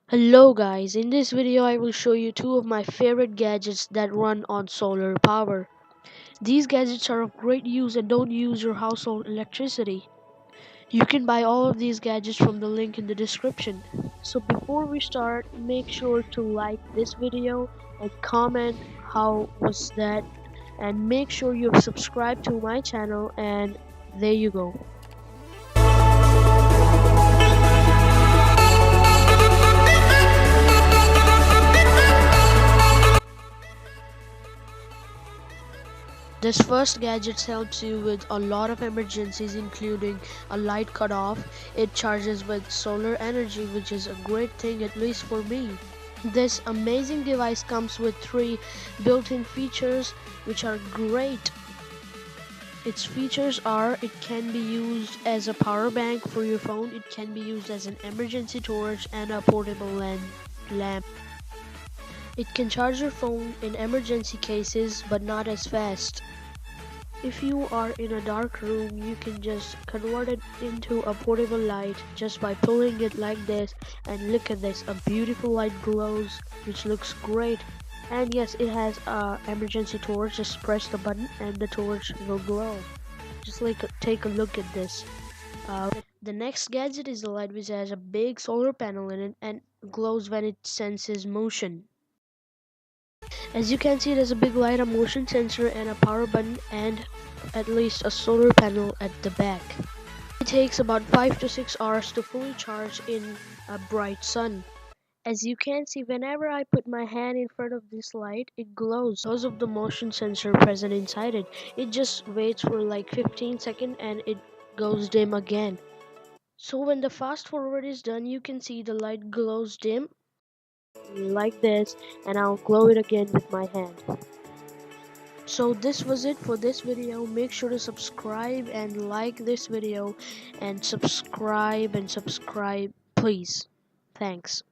Hello guys, in this video I will show you two of my favorite gadgets that run on solar power. These gadgets are of great use and don't use your household electricity. You can buy all of these gadgets from the link in the description. So before we start, make sure to like this video and comment how was that, and make sure you've subscribed to my channel, and there you go. This first gadget helps you with a lot of emergencies, including a light cut off. It charges with solar energy, which is a great thing, at least for me. This amazing device comes with 3 built-in features which are great. Its features are: it can be used as a power bank for your phone, it can be used as an emergency torch, and a portable lamp. It can charge your phone in emergency cases, but not as fast. If you are in a dark room, you can just convert it into a portable light just by pulling it like this, and look at this, a beautiful light glows, which looks great. And yes, it has a emergency torch. Just press the button and the torch will glow. Just like take a look at this. The next gadget is the light, which has a big solar panel in it and glows when it senses motion. As you can see, there's a big light, a motion sensor, and a power button, and at least a solar panel at the back. It takes about 5 to 6 hours to fully charge in a bright sun. As you can see, whenever I put my hand in front of this light, it glows because of the motion sensor present inside it. It just waits for like 15 seconds and it goes dim again. So when the fast forward is done, you can see the light glows dim like this, and I'll glow it again with my hand. So this was it for this video. Make sure to subscribe and like this video, and subscribe please. Thanks.